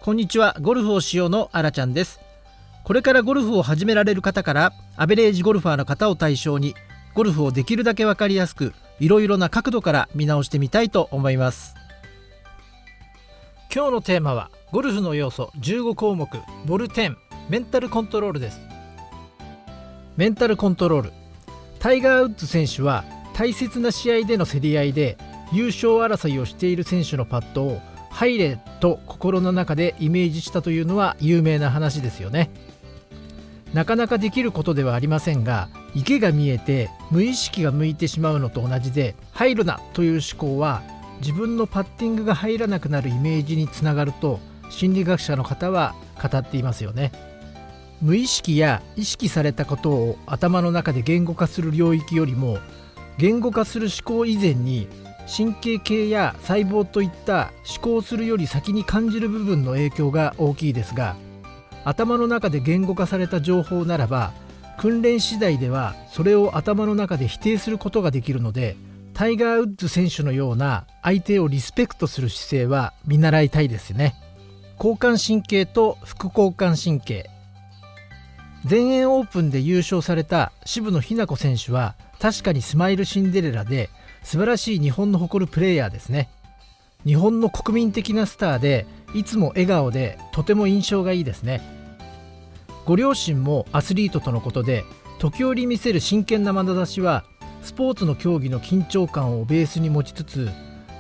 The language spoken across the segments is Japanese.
こんにちは。ゴルフをしようのあらちゃんです。これからゴルフを始められる方からアベレージゴルファーの方を対象にゴルフをできるだけ分かりやすくいろいろな角度から見直してみたいと思います。今日のテーマはゴルフの要素15項目ボル10メンタルコントロールです。メンタルコントロール。タイガー・ウッズ選手は大切な試合での競り合いで優勝争いをしている選手のパットを入れと心の中でイメージしたというのは有名な話ですよね。なかなかできることではありませんが、池が見えて無意識が向いてしまうのと同じで、入るなという思考は自分のパッティングが入らなくなるイメージにつながると心理学者の方は語っていますよね。無意識や意識されたことを頭の中で言語化する領域よりも、言語化する思考以前に神経系や細胞といった思考するより先に感じる部分の影響が大きいですが、頭の中で言語化された情報ならば訓練次第ではそれを頭の中で否定することができるので、タイガー・ウッズ選手のような相手をリスペクトする姿勢は見習いたいですね。交感神経と副交感神経。全英オープンで優勝された渋野日向子選手は確かにスマイルシンデレラで素晴らしい日本の誇るプレーヤーですね。日本の国民的なスターでいつも笑顔でとても印象がいいですね。ご両親もアスリートとのことで、時折見せる真剣な眼差しはスポーツの競技の緊張感をベースに持ちつつ、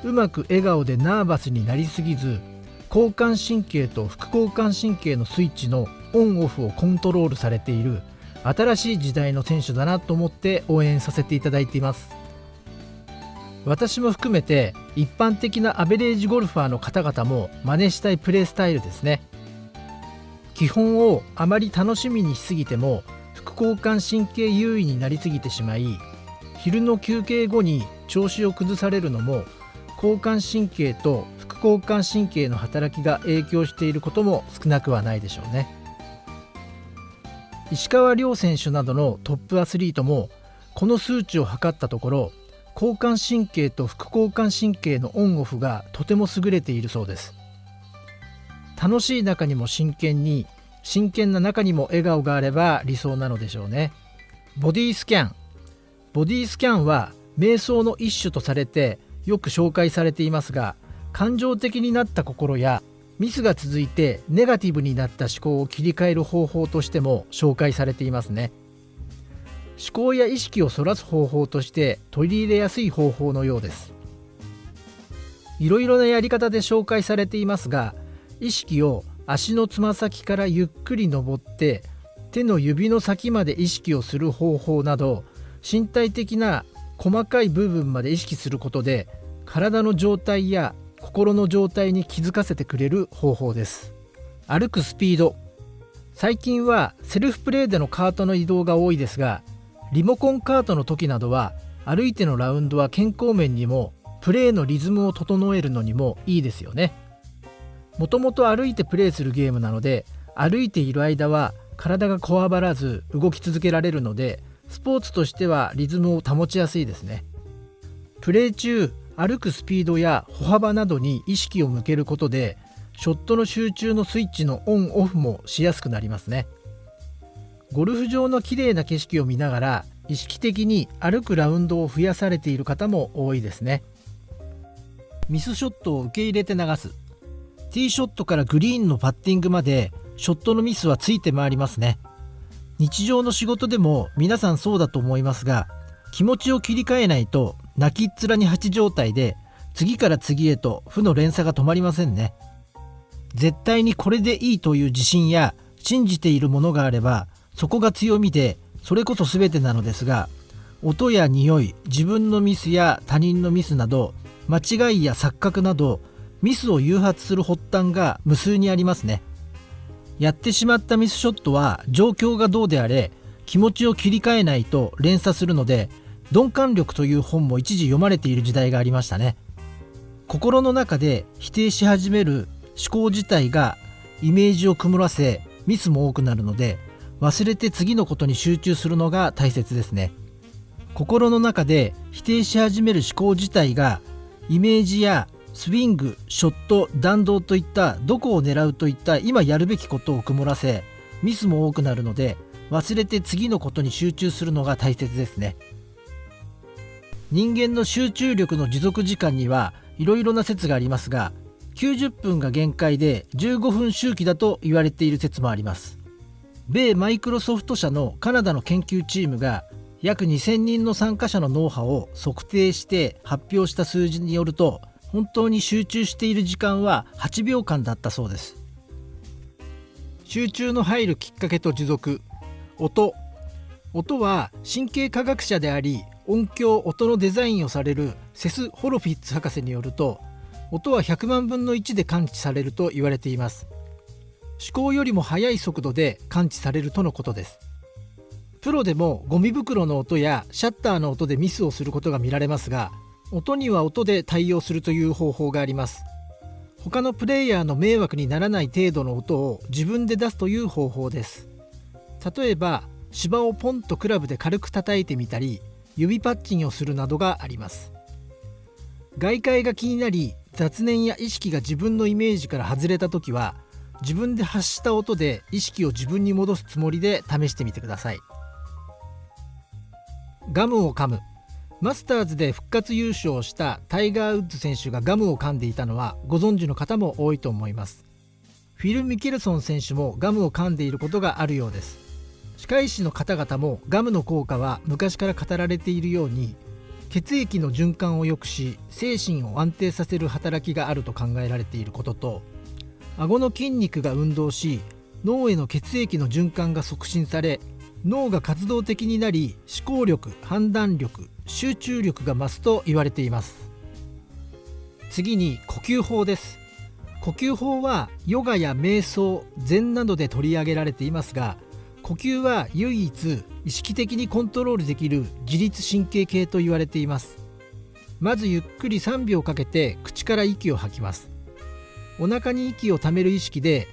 うまく笑顔でナーバスになりすぎず、交感神経と副交感神経のスイッチのオンオフをコントロールされている新しい時代の選手だなと思って応援させていただいています。私も含めて一般的なアベレージゴルファーの方々も真似したいプレースタイルですね。基本をあまり楽しみにしすぎても副交感神経優位になりすぎてしまい、昼の休憩後に調子を崩されるのも交感神経と副交感神経の働きが影響していることも少なくはないでしょうね。石川遼選手などのトップアスリートもこの数値を測ったところ、交感神経と副交感神経のオンオフがとても優れているそうです。楽しい中にも真剣に、真剣な中にも笑顔があれば理想なのでしょうね。ボディスキャン。ボディスキャンは瞑想の一種とされてよく紹介されていますが、感情的になった心やミスが続いてネガティブになった思考を切り替える方法としても紹介されていますね。思考や意識をそらす方法として取り入れやすい方法のようです。いろいろなやり方で紹介されていますが、意識を足のつま先からゆっくり登って手の指の先まで意識をする方法など、身体的な細かい部分まで意識することで体の状態や心の状態に気づかせてくれる方法です。歩くスピード。最近はセルフプレーでのカートの移動が多いですが、リモコンカートの時などは歩いてのラウンドは健康面にもプレーのリズムを整えるのにもいいですよね。もともと歩いてプレーするゲームなので、歩いている間は体がこわばらず動き続けられるので、スポーツとしてはリズムを保ちやすいですね。プレー中、歩くスピードや歩幅などに意識を向けることで、ショットの集中のスイッチのオンオフもしやすくなりますね。ゴルフ場の綺麗な景色を見ながら意識的に歩くラウンドを増やされている方も多いですね。ミスショットを受け入れて流す。ティーショットからグリーンのパッティングまでショットのミスはついて回りますね。日常の仕事でも皆さんそうだと思いますが、気持ちを切り替えないと泣きっ面に蜂状態で次から次へと負の連鎖が止まりませんね。絶対にこれでいいという自信や信じているものがあればそこが強みで、それこそ全てなのですが、音や匂い、自分のミスや他人のミスなど、間違いや錯覚などミスを誘発する発端が無数にありますね。やってしまったミスショットは状況がどうであれ気持ちを切り替えないと連鎖するので、鈍感力という本も一時読まれている時代がありましたね。心の中で否定し始める思考自体がイメージを曇らせ、ミスも多くなるので、忘れて次のことに集中するのが大切ですね。心の中で否定し始める思考自体がイメージやスイング、ショット、弾道といったどこを狙うといった今やるべきことを曇らせ、ミスも多くなるので、忘れて次のことに集中するのが大切ですね。人間の集中力の持続時間にはいろいろな説がありますが、90分が限界で15分周期だと言われている説もあります。米マイクロソフト社のカナダの研究チームが約2000人の参加者の脳波を測定して発表した数字によると、本当に集中している時間は8秒間だったそうです。集中の入るきっかけと持続。音は神経科学者であり音響・音のデザインをされるセス・ホロフィッツ博士によると、音は100万分の1で感知されると言われています。思考よりも速い速度で感知されるとのことです。プロでもゴミ袋の音やシャッターの音でミスをすることが見られますが、音には音で対応するという方法があります。他のプレイヤーの迷惑にならない程度の音を自分で出すという方法です。例えば芝をポンとクラブで軽く叩いてみたり、指パッチンをするなどがあります。外界が気になり雑念や意識が自分のイメージから外れた時は、自分で発した音で意識を自分に戻すつもりで試してみてください。ガムを噛む。マスターズで復活優勝をしたタイガー・ウッズ選手がガムを噛んでいたのはご存知の方も多いと思います。フィル・ミケルソン選手もガムを噛んでいることがあるようです。歯科医師の方々もガムの効果は昔から語られているように、血液の循環を良くし精神を安定させる働きがあると考えられていることと、顎の筋肉が運動し脳への血液の循環が促進され、脳が活動的になり思考力、判断力、集中力が増すと言われています。次に呼吸法です。呼吸法はヨガや瞑想、禅などで取り上げられていますが、呼吸は唯一意識的にコントロールできる自律神経系と言われています。まずゆっくり3秒かけて口から息を吐きます。お腹に息をためる意識で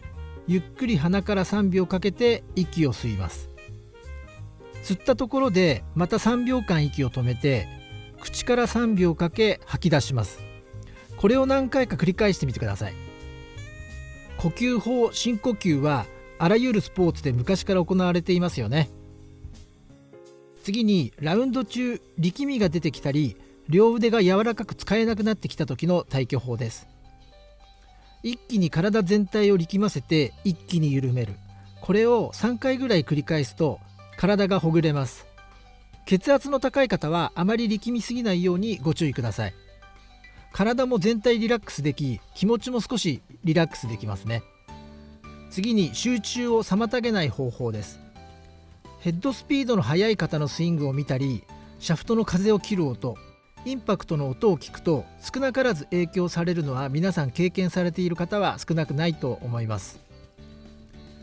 ゆっくり鼻から3秒かけて息を吸います。吸ったところでまた3秒間息を止めて口から3秒かけ吐き出します。これを何回か繰り返してみてください。呼吸法、深呼吸はあらゆるスポーツで昔から行われていますよね。次にラウンド中力みが出てきたり両腕が柔らかく使えなくなってきた時の対処法です。一気に体全体を力ませて一気に緩める。これを3回ぐらい繰り返すと体がほぐれます。血圧の高い方はあまり力みすぎないようにご注意ください。体も全体リラックスでき、気持ちも少しリラックスできますね。次に集中を妨げない方法です。ヘッドスピードの速い方のスイングを見たり、シャフトの風を切る音、インパクトの音を聞くと少なからず影響されるのは皆さん経験されている方は少なくないと思います。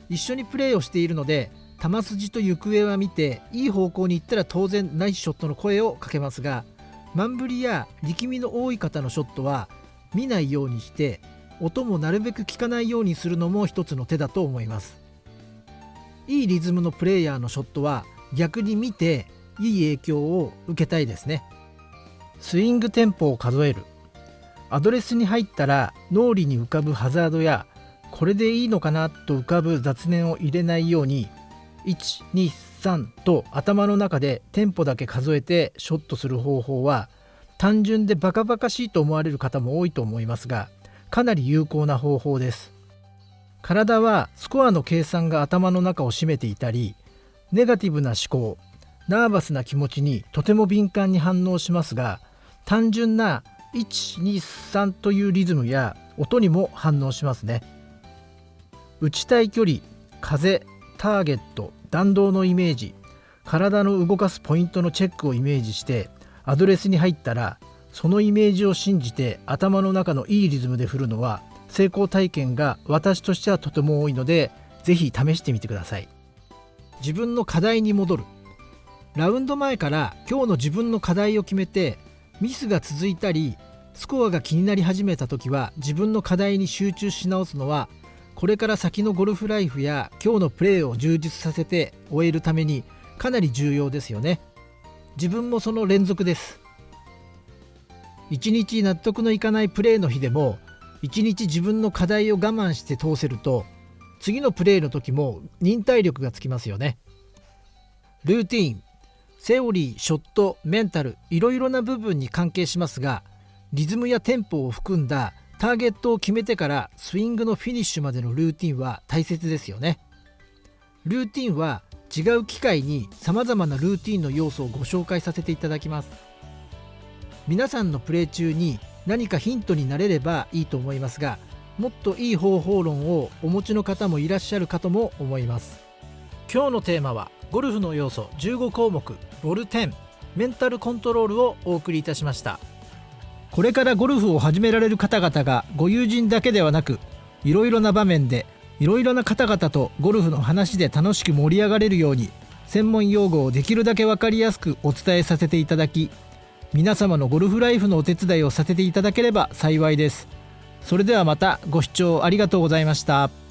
一緒にプレーをしているので球筋と行方は見て、いい方向に行ったら当然ナイスショットの声をかけますが、満振りや力みの多い方のショットは見ないようにして音もなるべく聞かないようにするのも一つの手だと思います。いいリズムのプレイヤーのショットは逆に見ていい影響を受けたいですね。スイングテンポを数える。アドレスに入ったら脳裏に浮かぶハザードやこれでいいのかなと浮かぶ雑念を入れないように1、2、3と頭の中でテンポだけ数えてショットする方法は単純でバカバカしいと思われる方も多いと思いますが、かなり有効な方法です。体はスコアの計算が頭の中を占めていたり、ネガティブな思考、ナーバスな気持ちにとても敏感に反応しますが、単純な1、2、3というリズムや音にも反応しますね。打ちたい距離、風、ターゲット、弾道のイメージ、体の動かすポイントのチェックをイメージしてアドレスに入ったら、そのイメージを信じて頭の中のいいリズムで振るのは成功体験が私としてはとても多いので、ぜひ試してみてください。自分の課題に戻る。ラウンド前から今日の自分の課題を決めて、ミスが続いたりスコアが気になり始めた時は自分の課題に集中し直すのは、これから先のゴルフライフや今日のプレーを充実させて終えるためにかなり重要ですよね。自分もその連続です。一日納得のいかないプレーの日でも一日自分の課題を我慢して通せると、次のプレーの時も忍耐力がつきますよね。ルーティーン、セオリー、ショット、メンタル、いろいろな部分に関係しますが、リズムやテンポを含んだターゲットを決めてからスイングのフィニッシュまでのルーティンは大切ですよね。ルーティンは違う機会に様々なルーティンの要素をご紹介させていただきます。皆さんのプレー中に何かヒントになれればいいと思いますが、もっといい方法論をお持ちの方もいらっしゃるかとも思います。今日のテーマはゴルフの要素15項目ボル10メンタルコントロールをお送りいたしました。これからゴルフを始められる方々がご友人だけではなく、いろいろな場面でいろいろな方々とゴルフの話で楽しく盛り上がれるように、専門用語をできるだけ分かりやすくお伝えさせていただき、皆様のゴルフライフのお手伝いをさせていただければ幸いです。それではまたご視聴ありがとうございました。